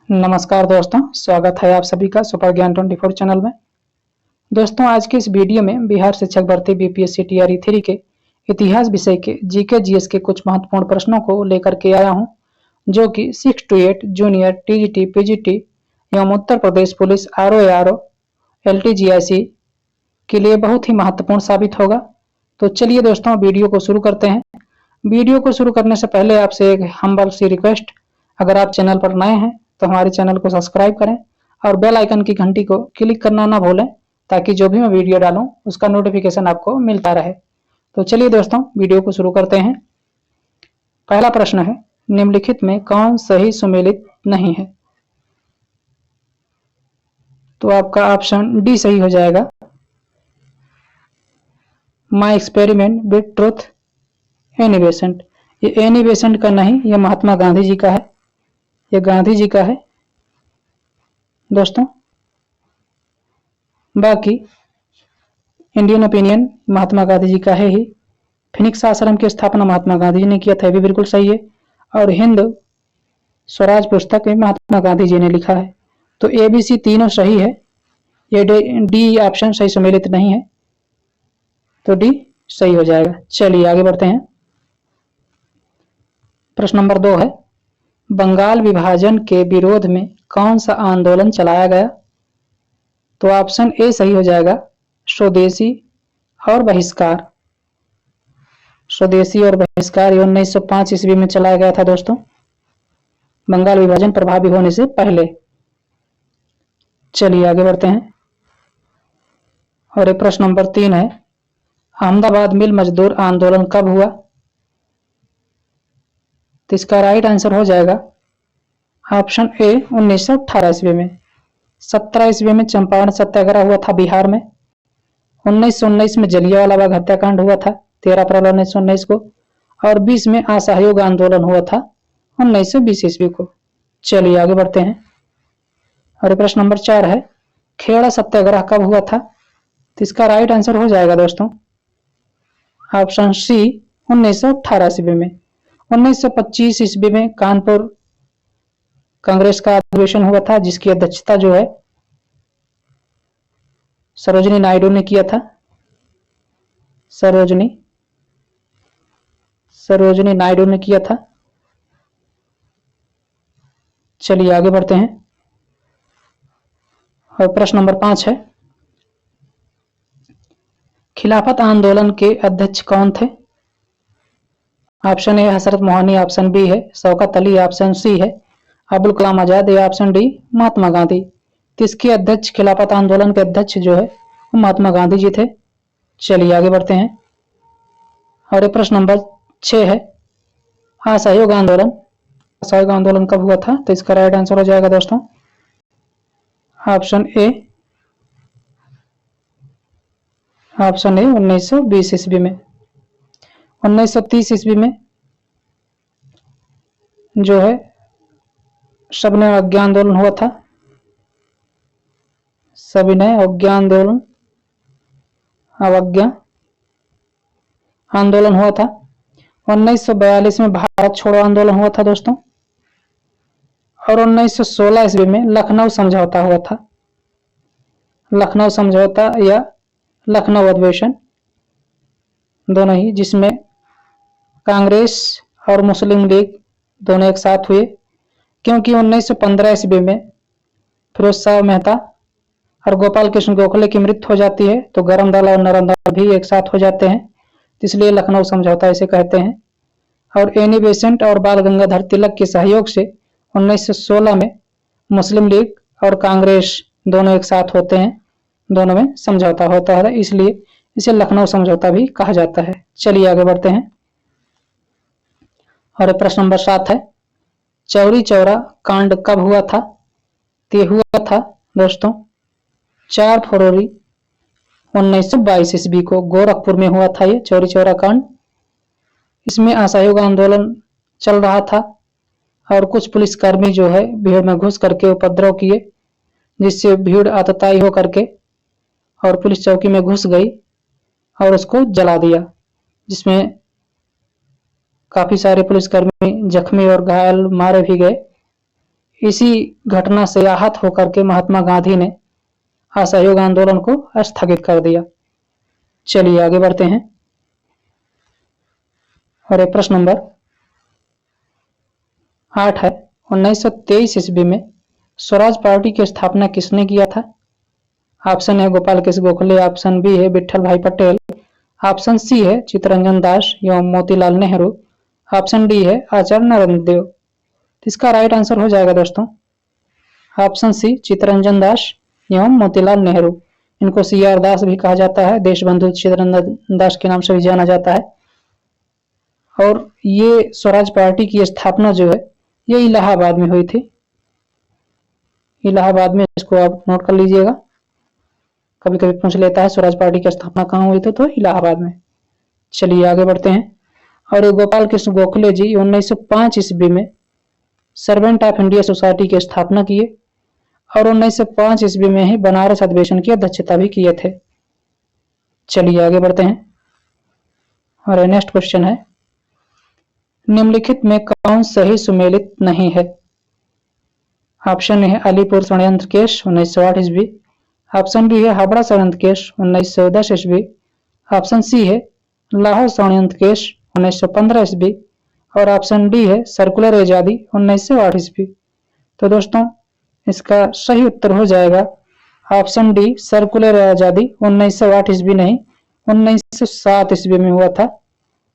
नमस्कार दोस्तों, स्वागत है आप सभी का सुपर ज्ञान 24 चैनल में। दोस्तों, आज के इस वीडियो में बिहार शिक्षक भर्ती बीपीएससी टीआरई 3 के इतिहास विषय के जीके जीएस के कुछ महत्वपूर्ण प्रश्नों को लेकर के आया हूं, जो कि 6 to 8 जूनियर टीजीटी पीजीटी एवं उत्तर प्रदेश पुलिस आरओ एलटीजीआईसी के लिए बहुत ही महत्वपूर्ण साबित होगा। तो चलिए दोस्तों, वीडियो को शुरू करते हैं। वीडियो को शुरू करने से पहले आपसे एक हम्बल सी रिक्वेस्ट, अगर आप चैनल पर नए हैं तो हमारे चैनल को सब्सक्राइब करें और बेल आइकन की घंटी को क्लिक करना ना भूलें, ताकि जो भी मैं वीडियो डालूं उसका नोटिफिकेशन आपको मिलता रहे। तो चलिए दोस्तों, वीडियो को शुरू करते हैं। पहला प्रश्न है, निम्नलिखित में कौन सही सुमेलित नहीं है? तो आपका ऑप्शन डी सही हो जाएगा। My experiment with truth Annie Besant. ये एनी बेसेंट का नहीं, ये महात्मा गांधी जी का है। ये गांधी जी का है दोस्तों। बाकी इंडियन ओपिनियन महात्मा गांधी जी का है ही। फिनिक्स आश्रम की स्थापना महात्मा गांधी जी ने किया था, ये भी बिल्कुल सही है। और हिंद स्वराज पुस्तक में महात्मा गांधी जी ने लिखा है। तो ए बी सी तीनों सही है। ये डी ऑप्शन सही सम्मिलित नहीं है, तो डी सही हो जाएगा। चलिए आगे बढ़ते हैं। प्रश्न नंबर 2 है, बंगाल विभाजन के विरोध में कौन सा आंदोलन चलाया गया? तो ऑप्शन ए सही हो जाएगा, स्वदेशी और बहिष्कार। स्वदेशी और बहिष्कार 1905 ईस्वी में चलाया गया था दोस्तों, बंगाल विभाजन प्रभावी होने से पहले। चलिए आगे बढ़ते हैं। और एक प्रश्न नंबर 3 है, अहमदाबाद मिल मजदूर आंदोलन कब हुआ? तो इसका राइट आंसर हो जाएगा ऑप्शन ए 1918 ईस्वी में। 17 ईस्वी में चंपारण सत्याग्रह हुआ था बिहार में। 1919 में जलियांवाला बाग हत्याकांड हुआ था 13 अप्रैल 1919 को। और 20 में असहयोग आंदोलन हुआ था 1920 ईस्वी को। चलिए आगे बढ़ते हैं। और प्रश्न नंबर 4 है, खेड़ा सत्याग्रह कब हुआ था? तो इसका राइट आंसर हो जाएगा दोस्तों ऑप्शन सी 1918 ईस्वी में। 1925 ईस्वी में कानपुर कांग्रेस का अधिवेशन हुआ था, जिसकी अध्यक्षता जो है सरोजिनी नायडू ने किया था। सरोजिनी नायडू ने किया था। चलिए आगे बढ़ते हैं। और प्रश्न नंबर 5 है, खिलाफत आंदोलन के अध्यक्ष कौन थे? Option A Hazrat Mohini, option B है शौकत अली, ऑप्शन सी है अबुल कलाम आजाद, या ऑप्शन डी महात्मा गांधी। तो इसके अध्यक्ष, खिलाफत आंदोलन के अध्यक्ष जो है वो महात्मा गांधी जी थे। चलिए आगे बढ़ते हैं। और प्रश्न नंबर 6 है, असहयोग आंदोलन। असहयोग आंदोलन कब हुआ था? तो इसका राइट आंसर हो जाएगा दोस्तों ऑप्शन ए 1920 ईस्वी में। 1930 ईस्वी में जो है सविनय अवज्ञा आंदोलन हुआ था। सविनय अवज्ञा आंदोलन हुआ था। 1942 में भारत छोड़ो आंदोलन हुआ था दोस्तों। और 1916 ईस्वी में लखनऊ समझौता हुआ था। लखनऊ समझौता या लखनऊ अधिवेशन दोनों ही, जिसमें कांग्रेस और मुस्लिम लीग दोनों एक साथ हुए। क्योंकि 1915 ईस्वी में फिरोज शाह मेहता और गोपाल कृष्ण गोखले की मृत्यु हो जाती है, तो गरम दल और नरम दल भी एक साथ हो जाते हैं, इसलिए लखनऊ समझौता इसे कहते हैं। और एनी बेसेंट और बाल गंगाधर तिलक के सहयोग से 1916 में मुस्लिम लीग और कांग्रेस दोनों एक साथ होते हैं, दोनों में समझौता होता है, इसलिए इसे लखनऊ समझौता भी कहा जाता है। चलिए आगे बढ़ते हैं। और प्रश्न नंबर 7 है, चौरी चौरा कांड कब हुआ था? तो हुआ था दोस्तों 4 फरवरी 1922 ईस्वी को गोरखपुर में हुआ था ये चौरी चौरा कांड। इसमें असहयोग आंदोलन चल रहा था और कुछ पुलिसकर्मी जो है भीड़ में घुस करके उपद्रव किए, जिससे भीड़ आतताई हो करके और पुलिस चौकी में घुस गई और उसको जला दिया, जिसमें काफी सारे पुलिसकर्मी जख्मी और घायल मारे भी गए। इसी घटना से आहत होकर के महात्मा गांधी ने असहयोग आंदोलन को स्थगित कर दिया। चलिए आगे बढ़ते हैं। और एक प्रश्न नंबर 8 है, 1923 ईस्वी में स्वराज पार्टी की स्थापना किसने किया था? ऑप्शन है गोपाल कृष्ण गोखले, ऑप्शन बी है विठल भाई पटेल, ऑप्शन सी है चित्तरंजन दास एवं मोतीलाल नेहरू, ऑप्शन डी है आचार्य नरेंद्र देव। तो इसका राइट आंसर हो जाएगा दोस्तों ऑप्शन सी चित्तरंजन दास एवं मोतीलाल नेहरू। इनको CR दास भी कहा जाता है, देशबंधु चित्तरंजन दास के नाम से भी जाना जाता है। और ये स्वराज पार्टी की स्थापना जो है ये इलाहाबाद में हुई थी। इलाहाबाद में, इसको आप नोट कर लीजिएगा, कभी कभी पूछ लेता है स्वराज पार्टी की स्थापना कहाँ हुई थी, तो इलाहाबाद में। चलिए आगे बढ़ते हैं। और गोपाल कृष्ण गोखले जी 1905 ईस्वी में सर्वेंट ऑफ इंडिया सोसाइटी की स्थापना किए और 1905 ईस्वी में ही बनारस अधिवेशन की अध्यक्षता भी किए थे। चलिए आगे बढ़ते हैं। और नेक्स्ट क्वेश्चन है, निम्नलिखित में कौन सही सुमेलित नहीं है? ऑप्शन है अलीपुर षड्यंत्र केस 1908 ईस्वी, ऑप्शन बी है हावड़ा षड्यंत्र केस 1910 ईस्वी, ऑप्शन सी है लाहौर षड्यंत्र केस 1915 ईस्वी और ऑप्शन डी है सर्कुलर आजादी 1908 ईस्वी। तो दोस्तों इसका सही उत्तर हो जाएगा ऑप्शन डी सर्कुलर आजादी 1908 ईस्वी नहीं 1907 ईस्वी में हुआ था।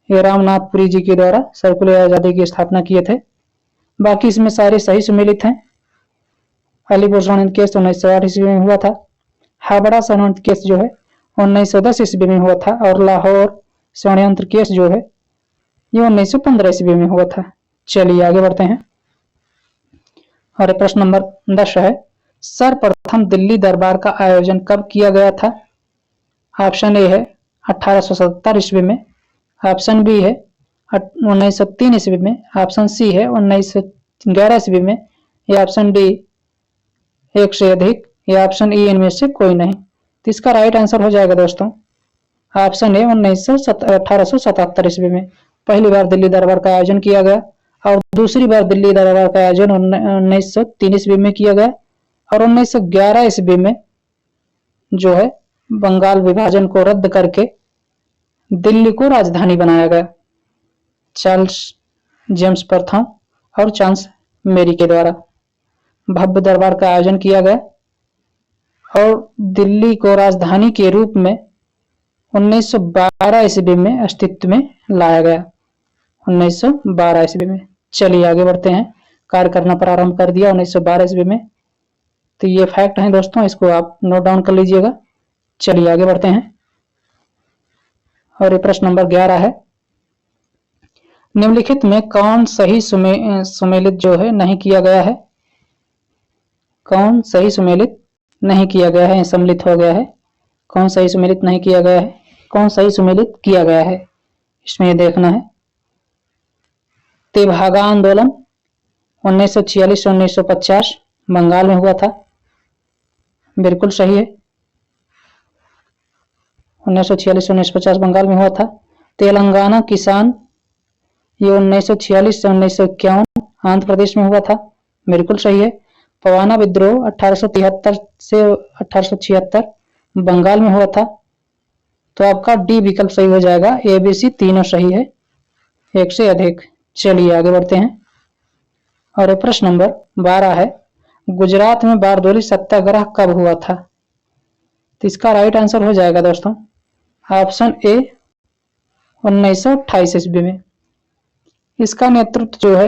ये रामनाथपुरी जी के द्वारा सर्कुलर आजादी की स्थापना किए थे। बाकी इसमें सारे सही सुमेलित हैं। अलीपुर षड्यंत्र केस 1908 ईस्वी में हुआ था, हावड़ा षड्यंत्र केस जो है 1910 ईस्वी में हुआ था और लाहौर षड्यंत्र केस जो है ये 1915 ईस्वी में हुआ था। चलिए आगे बढ़ते हैं। और प्रश्न नंबर 10 है, सर्वप्रथम दिल्ली दरबार का आयोजन कब किया गया था? ऑप्शन ए है 1877 ईस्वी में, ऑप्शन बी है 1903 ईस्वी में, ऑप्शन सी है 1911 ईस्वी में या ऑप्शन डी एक से अधिक या ऑप्शन ई इनमें से कोई नहीं। तो इसका राइट आंसर हो जाएगा दोस्तों ऑप्शन ए 1877 ईस्वी में पहली बार दिल्ली दरबार का आयोजन किया गया और दूसरी बार दिल्ली दरबार का आयोजन 1903 ईस्वी में किया गया और 1911 ईस्वी में जो है बंगाल विभाजन को रद्द करके दिल्ली को राजधानी बनाया गया चार्ल्स जेम्स प्रथम और चार्ल्स मेरी के द्वारा भव्य दरबार का आयोजन किया गया और दिल्ली को राजधानी के रूप में 1912 ईस्वी में अस्तित्व में लाया गया 1912 ईस्वी में। चलिए आगे बढ़ते हैं। कार्य करना प्रारंभ कर दिया 1912 ईस्वी में। तो ये फैक्ट हैं दोस्तों, इसको आप नोट डाउन कर लीजिएगा। चलिए आगे बढ़ते हैं। और ये प्रश्न नंबर 11 है, निम्नलिखित में कौन सही सुमेलित जो है नहीं किया गया है? कौन सही सुमेलित नहीं किया गया है, सम्मिलित हो गया है, कौन सही सुमेलित नहीं किया गया है, कौन सही सुमेलित किया गया है, इसमें ये देखना है। तेभागा आंदोलन 1946-1950 बंगाल में हुआ था, बिल्कुल सही है। 1946-1950 बंगाल में हुआ था। तेलंगाना किसान ये 1946 से 1951 आंध्र प्रदेश में हुआ था, बिल्कुल सही है। पवाना विद्रोह 1873 से 1876 बंगाल में हुआ था। तो आपका डी विकल्प सही हो जाएगा, ABC तीनों सही है, एक से अधिक। चलिए आगे बढ़ते हैं। और प्रश्न नंबर 12 है, गुजरात में बारदोली सत्याग्रह कब हुआ था? तो इसका राइट आंसर हो जाएगा दोस्तों ऑप्शन ए 1928 ईस्वी में। इसका नेतृत्व जो है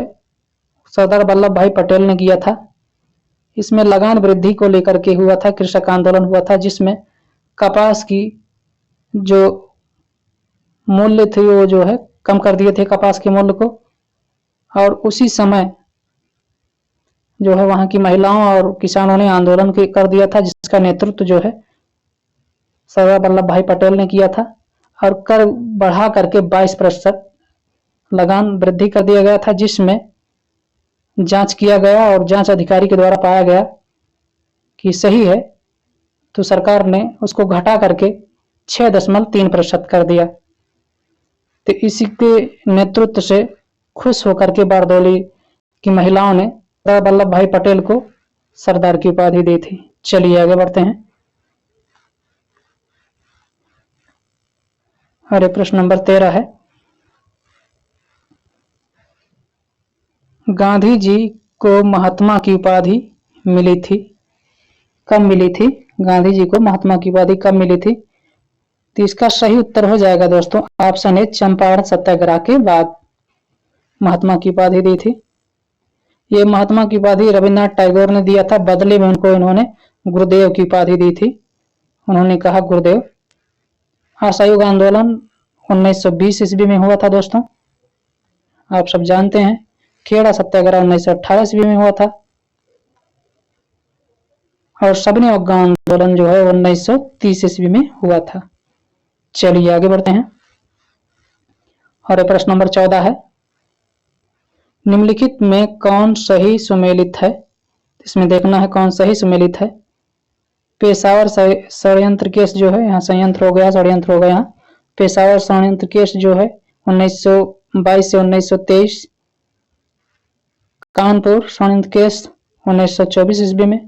सरदार वल्लभ भाई पटेल ने किया था। इसमें लगान वृद्धि को लेकर के हुआ था, कृषक आंदोलन हुआ था जिसमें कपास की जो मूल्य थे वो जो है कम कर दिए थे कपास के मूल्य को। और उसी समय जो है वहां की महिलाओं और किसानों ने आंदोलन कर दिया था जिसका नेतृत्व जो है सरदार वल्लभ भाई पटेल ने किया था। और कर बढ़ा करके 22% लगान वृद्धि कर दिया गया था, जिसमें जांच किया गया और जांच अधिकारी के द्वारा पाया गया कि सही है, तो सरकार ने उसको घटा करके 6.3% कर दिया। तो इसी के नेतृत्व से खुश होकर के बारदोली की महिलाओं ने सरदार वल्लभ भाई पटेल को सरदार की उपाधि दी थी। चलिए आगे बढ़ते हैं। और प्रश्न नंबर 13 है, गांधी जी को महात्मा की उपाधि मिली थी, कब मिली थी? गांधी जी को महात्मा की उपाधि कब मिली थी? तो इसका सही उत्तर हो जाएगा दोस्तों ऑप्शन ए, चंपारण सत्याग्रह के बाद महात्मा की उपाधि दी थी। ये महात्मा की उपाधि रविन्द्रनाथ टैगोर ने दिया था, बदले में उनको इन्होंने गुरुदेव की उपाधि दी थी। उन्होंने कहा गुरुदेव। असहयोग आंदोलन 1920 ईस्वी में हुआ था दोस्तों, आप सब जानते हैं। खेड़ा सत्याग्रह 1918 ईस्वी में हुआ था और सबने अवज्ञा आंदोलन जो है 1930 ईस्वी में हुआ था। चलिए आगे बढ़ते हैं। और प्रश्न नंबर 14 है, निम्नलिखित में कौन सही सुमेलित है? इसमें देखना है कौन सही सुमेलित है। पेशावर षड्यंत्र केस जो है, यहाँ संयंत्र हो गया, षड्यंत्र हो गया। पेशावर षड्यंत्र केस जो है 1922 से 1923। कानपुर षड्यंत्र केस 1924 ईस्वी में।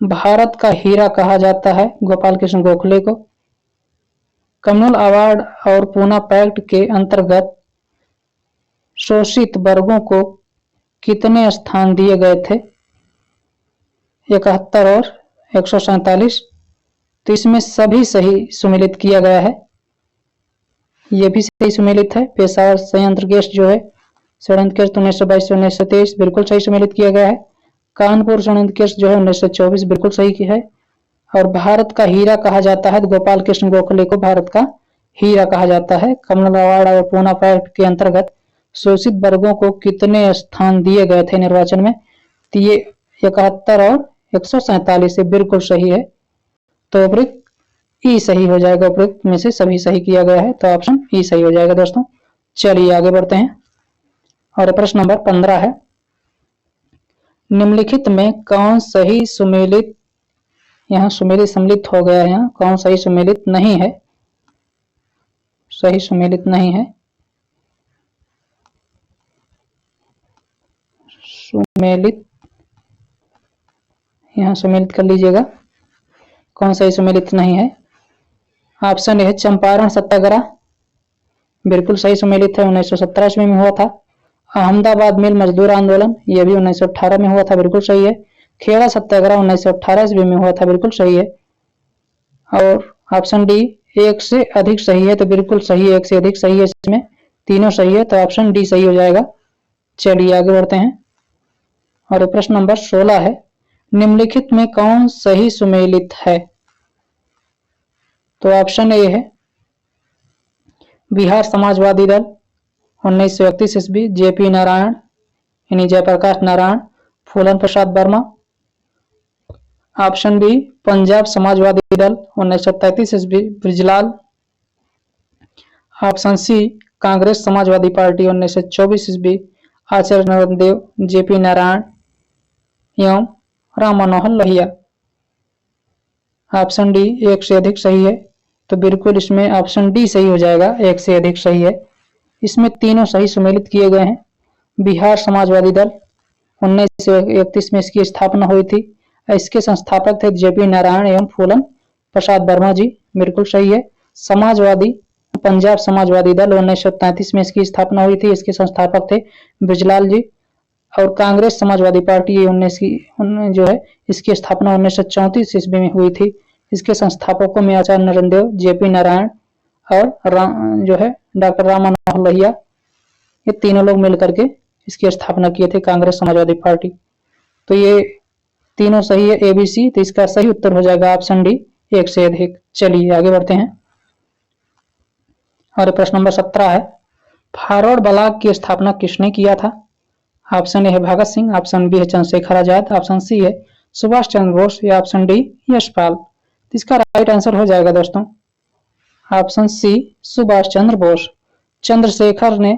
भारत का हीरा कहा जाता है गोपाल कृष्ण गोखले को। कम्युनल अवार्ड और पूना पैक्ट के अंतर्गत शोषित वर्गों को कितने स्थान दिए गए थे? 71 और 147। तो इसमें सभी सही सुमेलित किया गया है, यह भी सही सुमेलित है। पेशावर संयंत्र केस जो है षड्यंत्र केस 1922 से 1923 बिल्कुल सही सुमेलित किया गया है। कानपुर षड्यंत्र केस जो है 1924 बिल्कुल सही की है। और भारत का हीरा कहा जाता है, गोपाल कृष्ण गोखले को भारत का हीरा कहा जाता है। कम्युनल अवार्ड और पूना पैक्ट के अंतर्गत शोषित वर्गों को कितने स्थान दिए गए थे निर्वाचन में? तो ये 71 और 147 से बिल्कुल सही है। तो उपयुक्त ई सही हो जाएगा, उपयुक्त में से सभी सही किया गया है, तो ऑप्शन ई सही हो जाएगा दोस्तों। चलिए आगे बढ़ते हैं। और प्रश्न नंबर 15 है, निम्नलिखित में कौन सही सुमेलित, यहाँ सुमेलित सम्मिलित हो गया है, यहाँ कौन सही सुमेलित नहीं है? सही सुमेलित नहीं है, सुमेलित यहाँ सुमेलित कर लीजिएगा, कौन सही सुमेलित नहीं है। ऑप्शन ए है चंपारण सत्याग्रह, बिल्कुल सही सुमेलित है, 1917 ईस्वी में हुआ था। अहमदाबाद मिल मजदूर आंदोलन, यह भी 1918 में हुआ था, बिल्कुल सही है। खेड़ा सत्याग्रह 1918 ईस्वी में हुआ था, बिल्कुल सही है। और ऑप्शन डी एक से अधिक सही है, तो बिल्कुल सही है, एक से अधिक सही है, इसमें तीनों सही है, तो ऑप्शन डी सही हो जाएगा। चलिए आगे बढ़ते हैं। और प्रश्न नंबर 16 है, निम्नलिखित में कौन सही सुमेलित है? तो ऑप्शन ए है बिहार समाजवादी दल 1931 ईस्वी, जेपी नारायण यानी जयप्रकाश नारायण, फूलन प्रसाद वर्मा। ऑप्शन बी पंजाब समाजवादी दल 1933 ईस्वी, Brijlal. Option C Congress Samajwadi party 1924 ईस्वी, आचार्य नरेंद्र देव, जेपी नारायण एवं राम मनोहर लोहिया। ऑप्शन डी एक से अधिक सही है, तो बिल्कुल इसमें ऑप्शन डी सही हो जाएगा, एक से अधिक सही है। इसमें तीनों सही सुमेलित किए गए हैं। बिहार समाजवादी दल 1931 में इसकी स्थापना हुई थी, इसके संस्थापक थे जेपी नारायण एवं फूलन प्रसाद वर्मा जी, बिल्कुल सही है। समाजवादी पंजाब समाजवादी दल 1933 में इसकी स्थापना हुई थी, इसके संस्थापक थे ब्रिजलाल जी। और कांग्रेस समाजवादी पार्टी जो है इसकी स्थापना 1934 ईस्वी में हुई थी, इसके संस्थापकों में आचार्य नरेंद्र देव, जेपी नारायण और जो है डॉक्टर राम मनोहर लोहिया, ये तीनों लोग मिलकर के इसकी स्थापना किए थे कांग्रेस समाजवादी पार्टी। तो ये तीनों सही है, एबीसी, तो इसका सही उत्तर हो जाएगा ऑप्शन डी एक से अधिक। चलिए आगे बढ़ते हैं। और प्रश्न नंबर 17 है, फॉरवर्ड ब्लॉक की स्थापना किसने किया था? ऑप्शन ए है भगत सिंह, ऑप्शन बी है चंद्रशेखर आजाद, ऑप्शन सी है सुभाष चंद्र बोस या ऑप्शन डी यशपाल। तो इसका राइट आंसर हो जाएगा दोस्तों ऑप्शन सी सुभाष चंद्र बोस। चंद्रशेखर ने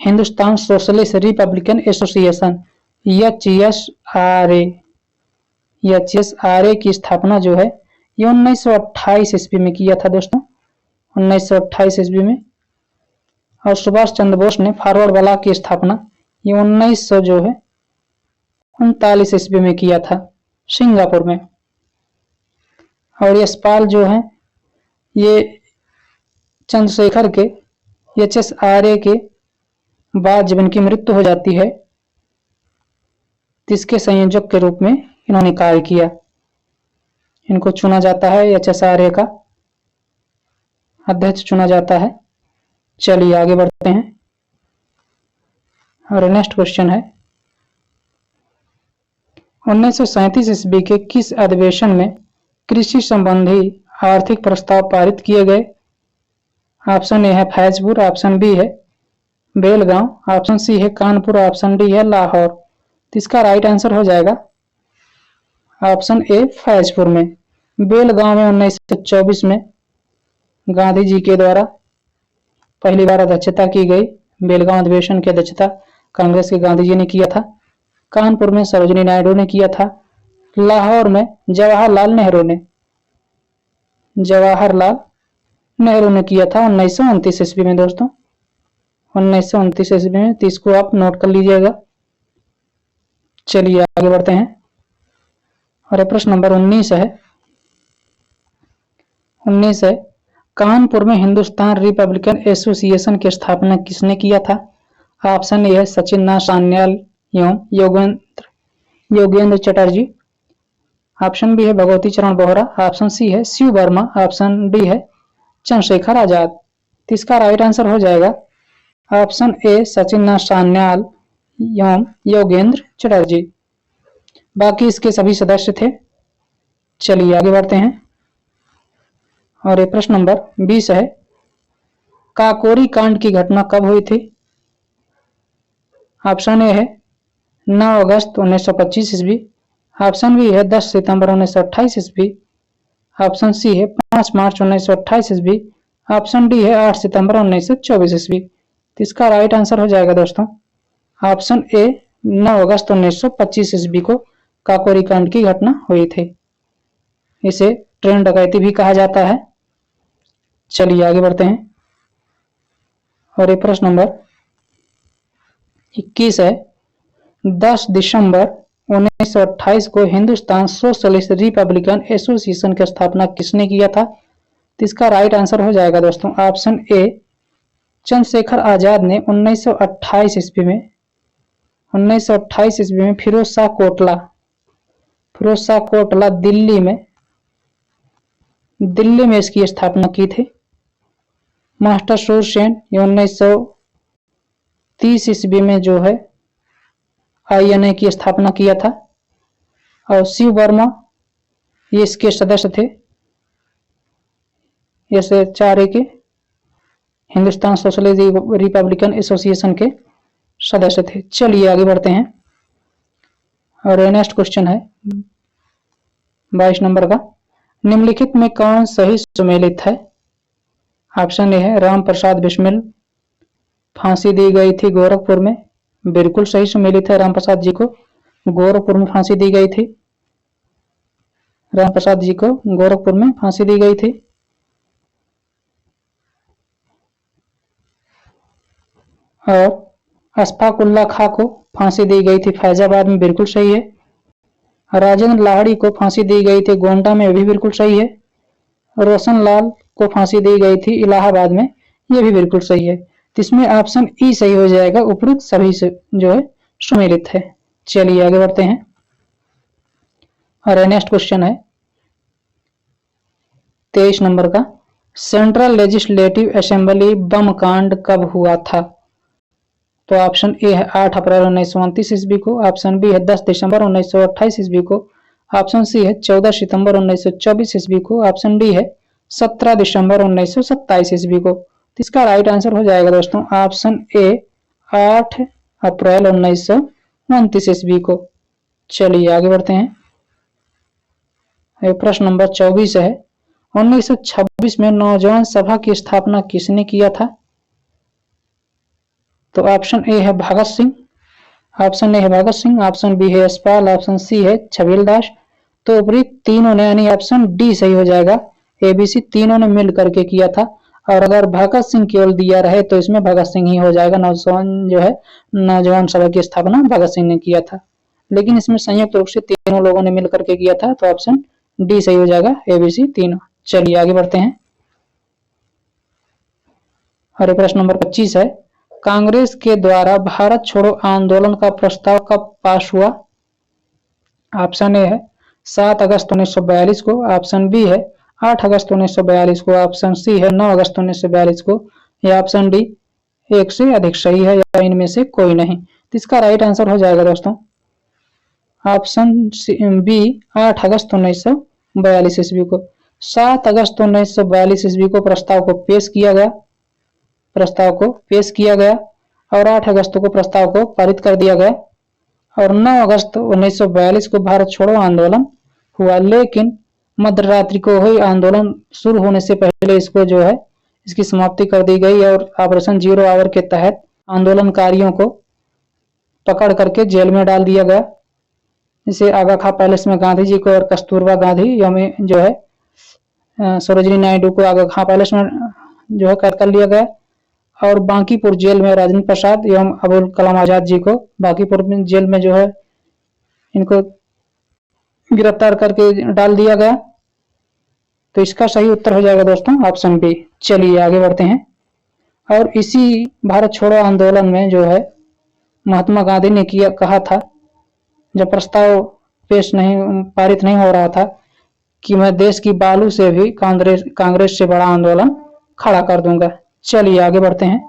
Hindustan socialist Republican association HSRA की स्थापना जो है ये 1928 ईस्वी में किया था दोस्तों, 1928 ईस्वी में। और सुभाष चंद्र बोस ने फॉरवर्ड ब्लॉक की स्थापना ये 1900 जो है 1939 ईस्वी में किया था सिंगापुर में। और यशपाल जो है ये चंद्रशेखर के HSRA के बाद जब इनकी मृत्यु हो जाती है तो इसके संयोजक के रूप में इन्होंने कार्य किया। इनको चुना जाता है, HSRA का अध्यक्ष चुना जाता है। चलिए आगे बढ़ते हैं और नेक्स्ट क्वेश्चन है 1937 ईस्वी के किस अधिवेशन में कृषि संबंधी आर्थिक प्रस्ताव पारित किए गए? ऑप्शन ए है फैजपुर, ऑप्शन बी है बेलगांव, ऑप्शन सी है कानपुर, ऑप्शन डी है लाहौर। तो इसका राइट आंसर हो जाएगा ऑप्शन ए फैजपुर में। बेलगांव में 1924 में गांधी जी के द्वारा पहली बार अध्यक्षता की गई। बेलगांव अधिवेशन की अध्यक्षता कांग्रेस के गांधी जी ने किया था। कानपुर में सरोजिनी नायडू ने किया था। लाहौर में जवाहरलाल नेहरू ने किया था 1929 ईस्वी में। दोस्तों 1929 ईस्वी में, तो इसको आप नोट कर लीजिएगा। चलिए आगे बढ़ते हैं और प्रश्न नंबर 19 है। 19 है कानपुर में हिंदुस्तान रिपब्लिकन एसोसिएशन की स्थापना किसने किया था? ऑप्शन ए है सचिन नाथ सान्याल एवं योगेंद्र चटर्जी, ऑप्शन बी है भगवती चरण बोहरा, ऑप्शन सी है शिव वर्मा, ऑप्शन डी है चंद्रशेखर आजाद। तो इसका राइट आंसर हो जाएगा ऑप्शन ए सचिन नाथ सान्याल एवं योगेंद्र चटर्जी। बाकी इसके सभी सदस्य थे। चलिए आगे बढ़ते हैं और ये प्रश्न नंबर 20 है काकोरी कांड की घटना कब हुई थी? ऑप्शन ए है 9 अगस्त 1925 ईस्वी, ऑप्शन बी है 10 सितंबर 1928 ईस्वी, ऑप्शन सी है 5 मार्च 1928 ईस्वी, ऑप्शन डी है 8 सितंबर 1924 ईस्वी। तो इसका राइट आंसर हो जाएगा दोस्तों ऑप्शन ए 9 अगस्त 1925 ईस्वी को काकोरी कांड की घटना हुई थी। इसे ट्रेन डकैती भी कहा जाता है। चलिए आगे बढ़ते हैं और ये प्रश्न नंबर 21 है 10 दिसंबर 1928 को हिंदुस्तान सोशलिस्ट रिपब्लिकन एसोसिएशन की स्थापना किसने किया था? तो इसका राइट आंसर हो जाएगा दोस्तों ऑप्शन ए चंद्रशेखर आजाद ने 1928 ईस्वी में फिरोज शाह कोटला दिल्ली में इसकी स्थापना की थी। मास्टर सूरसेन ये 1930 ईस्वी में जो है INA की स्थापना किया था और शिव वर्मा ये इसके सदस्य थे। SHRA के हिंदुस्तान सोशलिस्ट रिपब्लिकन एसोसिएशन के सदस्य थे। चलिए आगे बढ़ते हैं और नेक्स्ट क्वेश्चन है 22 नंबर का निम्नलिखित में कौन सही सुमेलित है? ऑप्शन ए है राम प्रसाद बिस्मिल फांसी दी गई थी गोरखपुर में, बिल्कुल सही सुमेलित है। राम प्रसाद जी को गोरखपुर में फांसी दी गई थी। राम प्रसाद जी को गोरखपुर में फांसी दी गई थी। और अशफाकुल्ला खां को फांसी दी गई थी फैजाबाद में, बिल्कुल सही है। राजेंद्र लाहिड़ी को फांसी दी गई थी गोंडा में, भी बिल्कुल सही है। रोशन लाल को फांसी दी गई थी इलाहाबाद में, यह भी बिल्कुल सही है। तो इसमें ऑप्शन ई सही हो जाएगा, उपरोक्त सभी से जो है सुमेलित है। चलिए आगे बढ़ते हैं और नेक्स्ट क्वेश्चन है 23 नंबर का सेंट्रल लेजिस्लेटिव असेंबली बम कांड कब हुआ था? तो ऑप्शन ए है 8 अप्रैल 1929 ईस्वी को, ऑप्शन बी है 10 दिसंबर 1928 ईस्वी को, ऑप्शन सी है 14 सितंबर 1924 ईस्वी को, ऑप्शन डी है 17 दिसंबर 1927 ईस्वी को। तो इसका राइट आंसर हो जाएगा दोस्तों ऑप्शन ए 8 अप्रैल 1929 ईस्वी को। चलिए आगे बढ़ते हैं। प्रश्न नंबर 24 है 1926 में नौजवान सभा की स्थापना किसने किया था? तो ऑप्शन ए है भगत सिंह, ऑप्शन ए है भगत सिंह, ऑप्शन बी है यशपाल, ऑप्शन सी है छबील दास। तो उपरोक्त तीनों ने यानी ऑप्शन डी सही हो जाएगा। ABC तीनों ने मिल करके किया था। और अगर भगत सिंह केवल दिया रहे तो इसमें भगत सिंह ही हो जाएगा। नौजवान सभा की स्थापना भगत सिंह ने किया था। लेकिन इसमें संयुक्त रूप से तीनों लोगों ने मिलकर के किया था, तो ऑप्शन डी सही हो जाएगा, ABC तीनों। चलिए आगे बढ़ते हैं। और प्रश्न नंबर 25 है, कांग्रेस के द्वारा भारत छोड़ो आंदोलन का प्रस्ताव कब पास हुआ? ऑप्शन ए है 7 अगस्त 1942 को, ऑप्शन बी है 8 अगस्त 1942 को, ऑप्शन सी है 9 अगस्त 1942 को, या ऑप्शन डी एक से अधिक सही है, या इनमें से कोई नहीं। तो इसका राइट आंसर हो जाएगा दोस्तों ऑप्शन बी 8 अगस्त 1942 ईस्वी को। 7 अगस्त 1942 ईस्वी को प्रस्ताव को पेश किया गया और 8 अगस्त को प्रस्ताव को पारित कर दिया गया और 9 अगस्त 1942 को भारत छोड़ो आंदोलन हुआ। लेकिन मध्यरात्रि को हुई आंदोलन शुरू होने से पहले इसको जो है इसकी समाप्ति कर दी गई और ऑपरेशन जीरो आवर के तहत आंदोलनकारियों को पकड़ करके जेल में डाल दिया गया। इसे आगा खां पैलेस में गांधी जी को और कस्तूरबा गांधी में जो है सरोजिनी नायडू को आगा खां पैलेस में जो है कैद कर लिया गया और बांकीपुर जेल में राजेंद्र प्रसाद एवं अबुल कलाम आजाद जी को बांकीपुर जेल में जो है इनको गिरफ्तार करके डाल दिया गया। तो इसका सही उत्तर हो जाएगा दोस्तों ऑप्शन बी। चलिए आगे बढ़ते हैं। और इसी भारत छोड़ो आंदोलन में जो है महात्मा गांधी ने कहा था, जब प्रस्ताव पारित नहीं हो रहा था, कि मैं देश की बालू से भी कांग्रेस से बड़ा आंदोलन खड़ा कर दूंगा। चलिए आगे बढ़ते हैं।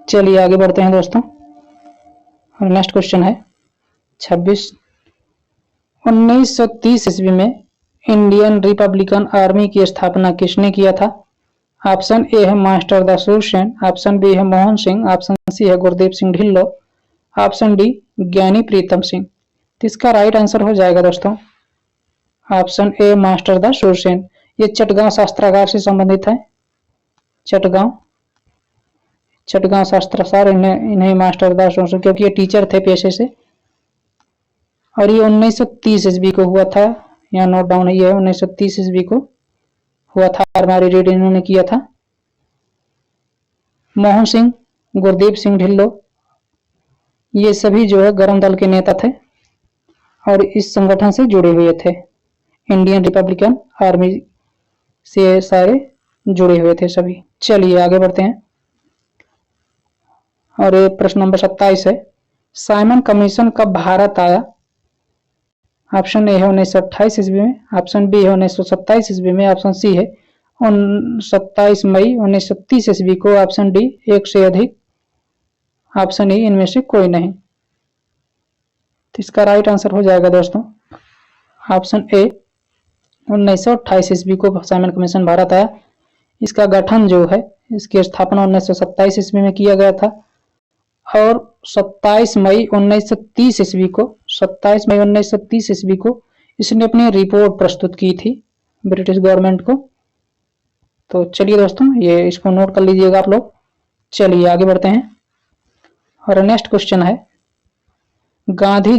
चलिए आगे बढ़ते हैं दोस्तों। और नेक्स्ट क्वेश्चन है 26। 1930 ईस्वी में इंडियन रिपब्लिकन आर्मी की स्थापना किसने किया था? ऑप्शन ए है master Da Sursen, option B है मोहन सिंह, ऑप्शन सी है गुरदीप सिंह ढिल्लो, ऑप्शन डी ज्ञानी प्रीतम सिंह। तो इसका राइट आंसर हो जाएगा दोस्तों option A master Da Sursen. ये चटगांव शस्त्रागार से संबंधित है। चटगांव शस्त्रागार इन्हें मास्टर द सूरसेन, क्योंकि ये टीचर थे पेशे से। और ये 1930 ईस्वी को हुआ था, यहाँ नोट डाउन है, ये 1930 ईस्वी को हुआ था। आर्मी रेड इन्होंने किया था। मोहन सिंह, गुरदीप सिंह ढिल्लो ये सभी जो है गरम दल के नेता थे और इस संगठन से जुड़े हुए थे। इंडियन रिपब्लिकन आर्मी से सारे जुड़े हुए थे सभी। चलिए आगे बढ़ते हैं। और प्रश्न नंबर 27 है, साइमन कमीशन कब भारत आया? ऑप्शन ए है 1928 ईस्वी में, ऑप्शन बी है 1927 ईस्वी में, ऑप्शन सी है 27 मई 1930 ईस्वी को, ऑप्शन डी एक से अधिक, ऑप्शन ई इनमें से कोई नहीं। तो इसका राइट आंसर हो जाएगा दोस्तों ऑप्शन ए 1928 ईस्वी को साइमन कमीशन भारत आया। इसका गठन जो है, इसकी स्थापना 1927 ईस्वी में किया गया था और 27 मई 1930 ईस्वी को इसने अपनी रिपोर्ट प्रस्तुत की थी ब्रिटिश गवर्नमेंट को। तो चलिए दोस्तों ये इसको नोट कर लीजिएगा आप लोग। चलिए आगे बढ़ते हैं। और नेक्स्ट क्वेश्चन है, गांधी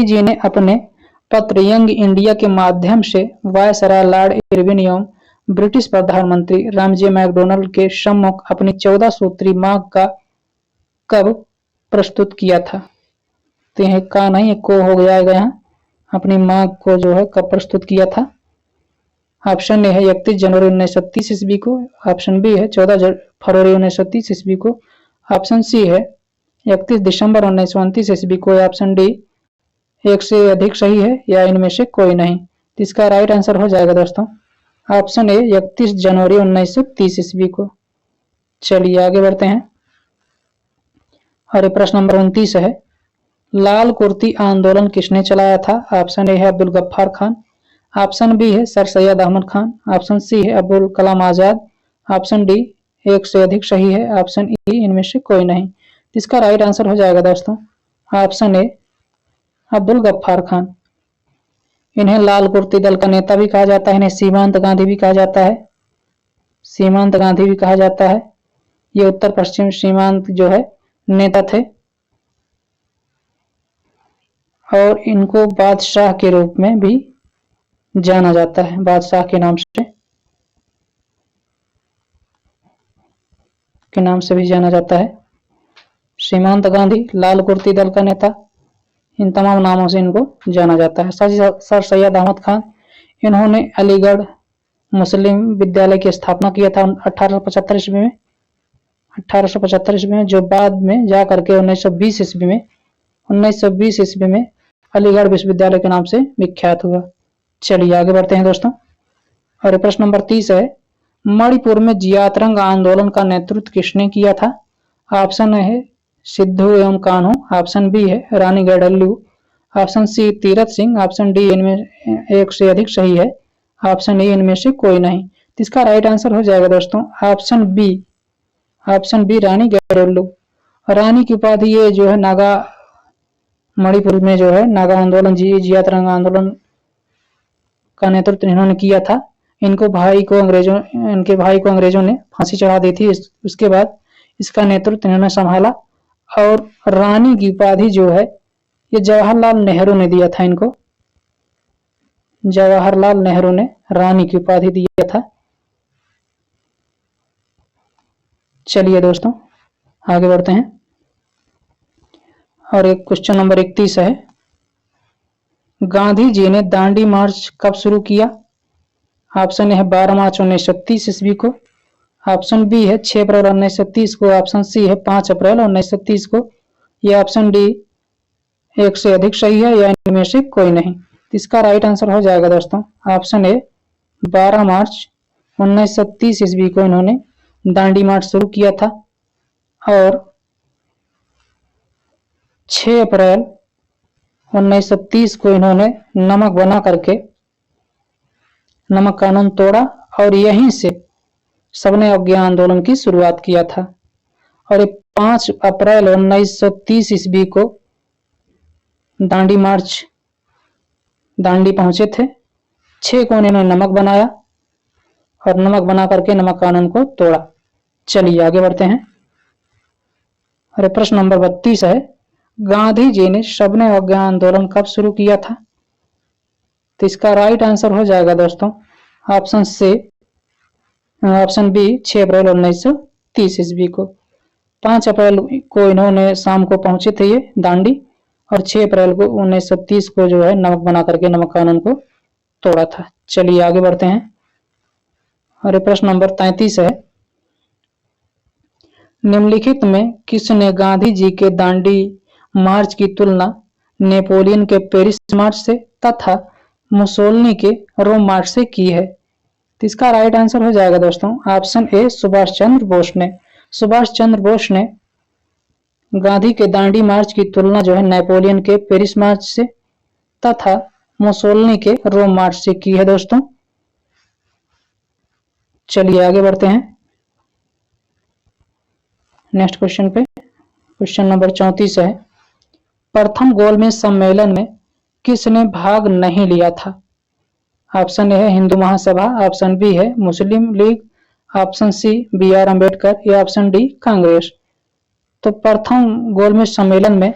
जी ने अपने पत्र यंग इंडिया के माध्यम से वायसराय लॉर्ड इरविन एवं ब्रिटिश प्रधानमंत्री रामजे मैकडोनल्ड के सम्मुख अपनी 14 सूत्री मांग का कब प्रस्तुत किया था? तो यह का नहीं को हो जाएगा, यहाँ अपनी मांग को जो है कब प्रस्तुत किया था? ऑप्शन ए है 31 जनवरी 1930 ईस्वी को, ऑप्शन बी है 14 फरवरी 1930 ईस्वी को, ऑप्शन सी है 31 दिसंबर 1929 ईस्वी को, ऑप्शन डी एक से अधिक सही है, या इनमें से कोई नहीं। तो इसका राइट आंसर हो जाएगा दोस्तों ऑप्शन ए 31 जनवरी 1930 ईस्वी को। चलिए आगे बढ़ते हैं। और प्रश्न नंबर 29 है, लाल कुर्ती आंदोलन किसने चलाया था? ऑप्शन ए है अब्दुल गफ्फार खान, ऑप्शन बी है sir Syed Ahmad Khan, option C है अबुल कलाम आजाद, ऑप्शन डी एक से अधिक सही है, ऑप्शन ई इनमें से कोई नहीं। इसका राइट आंसर हो जाएगा दोस्तों ऑप्शन ए अब्दुल गफ्फार खान। इन्हें लाल कुर्ती दल का नेता भी कहा जाता है, इन्हें सीमांत गांधी भी कहा जाता है। ये उत्तर पश्चिम सीमांत जो है नेता थे और इनको बादशाह के रूप में भी जाना जाता है, बादशाह के नाम से भी जाना जाता है। सीमांत गांधी लाल कुर्ती दल का नेता, इन तमाम नामों से इनको जाना जाता है। सर सैयद अहमद खान, इन्होंने अलीगढ़ मुस्लिम विद्यालय की स्थापना किया था 1875 ईस्वी में, 1875 ईस्वी में, जो बाद में जा करके 1920 ईस्वी में 1920 ईस्वी में अलीगढ़ विश्वविद्यालय के नाम से विख्यात हुआ। चलिए आगे बढ़ते हैं दोस्तों। और प्रश्न नंबर 30 है, मणिपुर में जियातरंग आंदोलन का नेतृत्व किसने किया था? ऑप्शन ए है सिद्धू एवं कान्हू, ऑप्शन बी है Rani Gaidinliu, option C Tirath Singh, option D इनमें एक से अधिक सही है, ऑप्शन ए इनमें से कोई नहीं। तो इसका राइट आंसर हो जाएगा दोस्तों ऑप्शन बी, रानी गैडल्लू। रानी की उपाधि ये जो है नागा मणिपुर में जो है नागा आंदोलन जियातरंग आंदोलन का नेतृत्व इन्होंने किया था। इनके भाई को अंग्रेजों ने फांसी चढ़ा दी थी। उसके बाद इसका नेतृत्व इन्होंने संभाला और रानी की उपाधि जो है ये जवाहरलाल नेहरू ने दिया था इनको। जवाहरलाल नेहरू ने रानी की उपाधि दिया था। चलिए दोस्तों आगे बढ़ते हैं। और एक क्वेश्चन नंबर 31 है, गांधी जी ने दांडी मार्च कब शुरू किया? ऑप्शन ए है 12 मार्च 1930 ईस्वी को, ऑप्शन बी है 6 अप्रैल 1930 को, ऑप्शन सी है 5 अप्रैल 1930 को, या ऑप्शन डी एक से अधिक सही है या इनमें से कोई नहीं। इसका राइट आंसर हो जाएगा दोस्तों ऑप्शन ए 12 मार्च 1930 ईस्वी को इन्होंने दांडी मार्च शुरू किया था और 6 अप्रैल 1930 को इन्होंने नमक बना करके नमक कानून तोड़ा और यहीं से सबने अवज्ञा आंदोलन की शुरुआत किया था। और ये 5 अप्रैल 1930 ईस्वी को दांडी मार्च दांडी पहुंचे थे। 6 को इन्होंने नमक बनाया और नमक बना करके नमक कानून को तोड़ा। चलिए आगे बढ़ते हैं। अरे प्रश्न नंबर 32 है, गांधी जी ने सबने अवज्ञा आंदोलन कब शुरू किया था? तो इसका राइट आंसर हो जाएगा दोस्तों ऑप्शन बी 6 अप्रैल 1930 ईस्वी को। 5 अप्रैल को इन्होंने शाम को पहुंचे थे ये दांडी और 6 अप्रैल को 1930 को जो है नमक बना करके नमक कानून को तोड़ा था। चलिए आगे बढ़ते हैं। और प्रश्न नंबर 33 है, निम्नलिखित में किसने गांधी जी के दांडी मार्च की तुलना नेपोलियन के पेरिस मार्च से तथा मुसोलिनी के रोम मार्च से की है? तो इसका राइट आंसर हो जाएगा दोस्तों ऑप्शन ए सुभाष चंद्र बोस ने गांधी के दांडी मार्च की तुलना जो है नेपोलियन के पेरिस मार्च से तथा मुसोलिनी के रोम मार्च से की है दोस्तों। चलिए आगे बढ़ते हैं नेक्स्ट क्वेश्चन पे। क्वेश्चन नंबर 34 है, प्रथम गोलमेज सम्मेलन में किसने भाग नहीं लिया था? ऑप्शन ए है हिंदू महासभा, ऑप्शन बी है Muslim League, option C BR Ambedkar या ऑप्शन डी कांग्रेस। तो प्रथम गोलमेज सम्मेलन में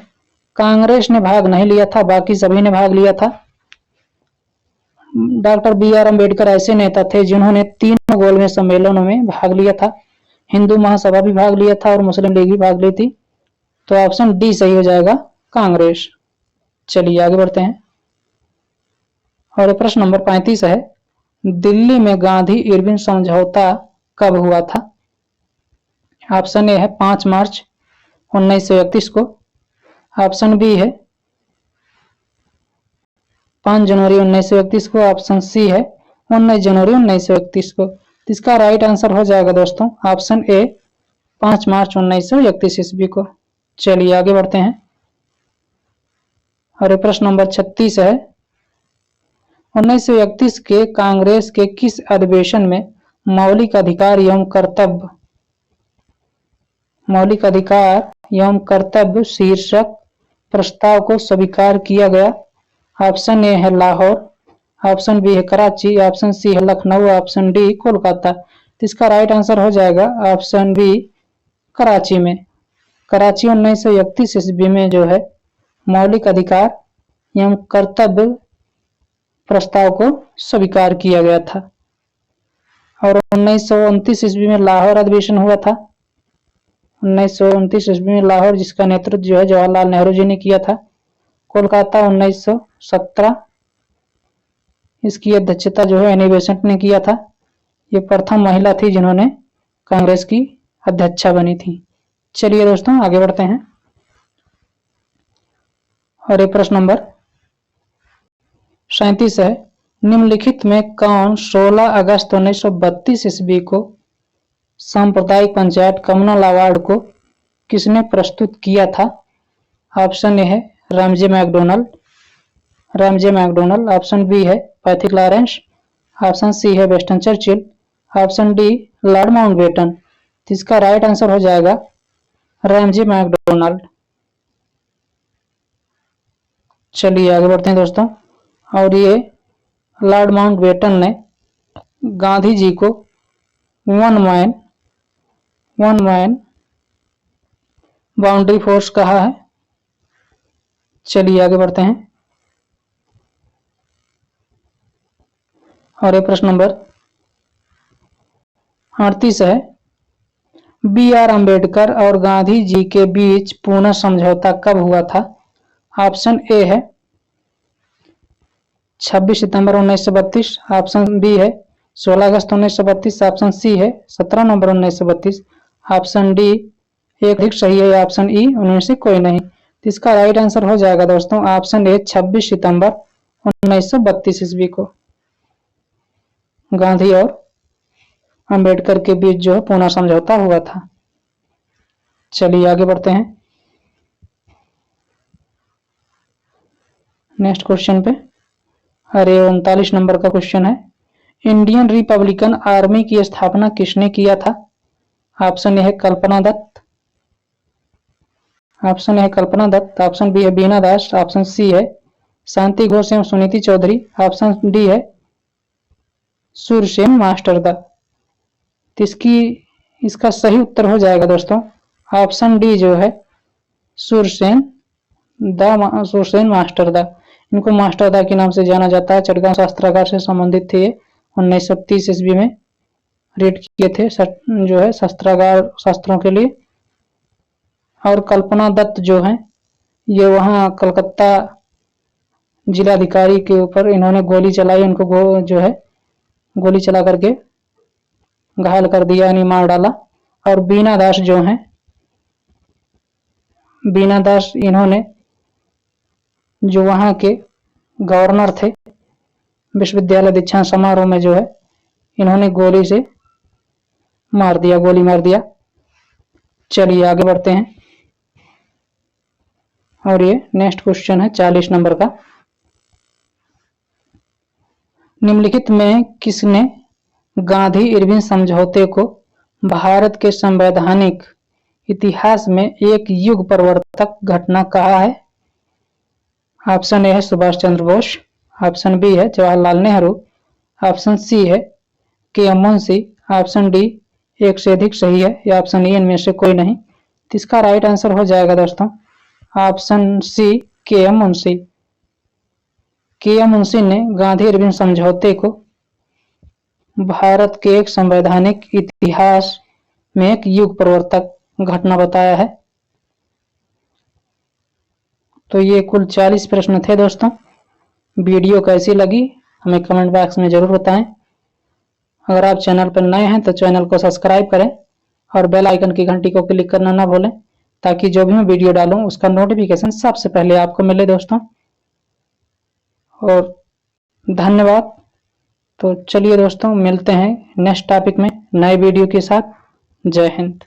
कांग्रेस ने भाग नहीं लिया था, बाकी सभी ने भाग लिया था। डॉक्टर BR अम्बेडकर ऐसे नेता थे जिन्होंने 3 गोलमेज सम्मेलनों में भाग लिया था। हिंदू महासभा भी भाग लिया था और मुस्लिम लीग भी भाग ली थी। तो ऑप्शन डी सही हो जाएगा कांग्रेस। चलिए आगे बढ़ते हैं। और प्रश्न नंबर 35 है, दिल्ली में गांधी इरविन समझौता कब हुआ था? ऑप्शन ए है 5 मार्च 1931 को, ऑप्शन बी है 5 जनवरी 1931 को, ऑप्शन सी है 19 जनवरी 1931 को। इसका राइट आंसर हो जाएगा दोस्तों ऑप्शन ए 5 मार्च 1931 ईस्वी को। चलिए आगे बढ़ते हैं। और प्रश्न नंबर 36 है, 1931 के कांग्रेस के किस अधिवेशन में मौलिक अधिकार एवं कर्तव्य शीर्षक प्रस्ताव को स्वीकार किया गया? ऑप्शन ए है लाहौर, ऑप्शन बी है कराची, ऑप्शन सी है लखनऊ, ऑप्शन डी कोलकाता। तो इसका राइट आंसर हो जाएगा ऑप्शन बी कराची में। कराची 1931 ईस्वी में जो है मौलिक अधिकार एवं कर्तव्य प्रस्ताव को स्वीकार किया गया था। और 1929 ईस्वी में लाहौर अधिवेशन हुआ था। 1929 ईस्वी में लाहौर, जिसका नेतृत्व जो है जवाहरलाल नेहरू जी ने किया था। कोलकाता 1917, इसकी अध्यक्षता जो है एनी बेसेंट ने किया था। ये प्रथम महिला थी जिन्होंने कांग्रेस की अध्यक्षा बनी थी। चलिए दोस्तों आगे बढ़ते हैं। और ये प्रश्न नंबर 37 है, निम्नलिखित में कौन 16 अगस्त 1932 ईस्वी को सांप्रदायिक पंचायत कम्युनल अवार्ड को किसने प्रस्तुत किया था? ऑप्शन ए है रामजे मैकडोनल्ड, ऑप्शन बी है पैथिक लॉरेंस, ऑप्शन सी है western Churchill, option D Lord Mountbatten. इसका राइट आंसर हो जाएगा रामजे मैकडोनल्ड। चलिए आगे बढ़ते हैं दोस्तों। और ये लॉर्ड माउंटबेटन ने गांधी जी को वन मैन बाउंड्री फोर्स कहा है। चलिए आगे बढ़ते हैं। और ये प्रश्न नंबर 38 है, बी आर अम्बेडकर और गांधी जी के बीच पुनः समझौता कब हुआ था? ऑप्शन ए है 26 सितंबर 1932, ऑप्शन बी है 16 अगस्त 1932, ऑप्शन सी है 17 नवंबर 1932, ऑप्शन डी एक अधिक सही है, ऑप्शन ई उनमें से कोई नहीं। तो इसका राइट आंसर हो जाएगा दोस्तों ऑप्शन ए 26 सितंबर 1932 ईस्वी को गांधी और अंबेडकर के बीच जो है पुनः समझौता हुआ था। चलिए आगे बढ़ते हैं नेक्स्ट क्वेश्चन पे। अरे 39 नंबर का क्वेश्चन है, इंडियन रिपब्लिकन आर्मी की स्थापना किसने किया था? ऑप्शन ए है कल्पना दत्त, ऑप्शन बी है बीना दास, ऑप्शन सी है शांति घोष एवं सुनीति चौधरी, ऑप्शन डी है सूरसेन मास्टरदा। इसका सही उत्तर हो जाएगा दोस्तों ऑप्शन डी जो है सूरसेन मास्टरदा। इनको मास्टरदा के नाम से जाना जाता है। चटगांव शस्त्रागार से संबंधित थे। 1930 ईस्वी में रेड किए थे जो है शस्त्रागार शस्त्रों के लिए। और कल्पना दत्त जो है ये वहां कलकत्ता जिलाधिकारी के ऊपर इन्होंने गोली चलाई, उनको जो है गोली चला करके घायल कर दिया यानी मार डाला। और बीना दास जो है इन्होंने जो वहां के गवर्नर थे विश्वविद्यालय दीक्षांत समारोह में जो है इन्होंने गोली मार दिया। चलिए आगे बढ़ते हैं। और ये नेक्स्ट क्वेश्चन है 40 नंबर का, निम्नलिखित में किसने गांधी इरविन समझौते को भारत के संवैधानिक इतिहास में एक युग परिवर्तक घटना कहा है? ऑप्शन ए है सुभाष चंद्र बोस, ऑप्शन बी है जवाहरलाल नेहरू, ऑप्शन सी है के एम मुंशी, ऑप्शन डी एक से अधिक सही है या ऑप्शन ई इनमें से कोई नहीं। तो इसका राइट आंसर हो जाएगा दोस्तों ऑप्शन सी के एम मुंशी ने गांधी इरविन समझौते को भारत के एक संवैधानिक इतिहास में एक युग परिवर्तक घटना बताया है। तो ये कुल 40 प्रश्न थे दोस्तों। वीडियो कैसी लगी हमें कमेंट बॉक्स में जरूर बताएं। अगर आप चैनल पर नए हैं तो चैनल को सब्सक्राइब करें और बेल आइकन की घंटी को क्लिक करना ना भूलें, ताकि जो भी मैं वीडियो डालूं उसका नोटिफिकेशन सबसे पहले आपको मिले दोस्तों। और धन्यवाद। तो चलिए दोस्तों मिलते हैं नेक्स्ट टॉपिक में नए वीडियो के साथ। जय हिंद।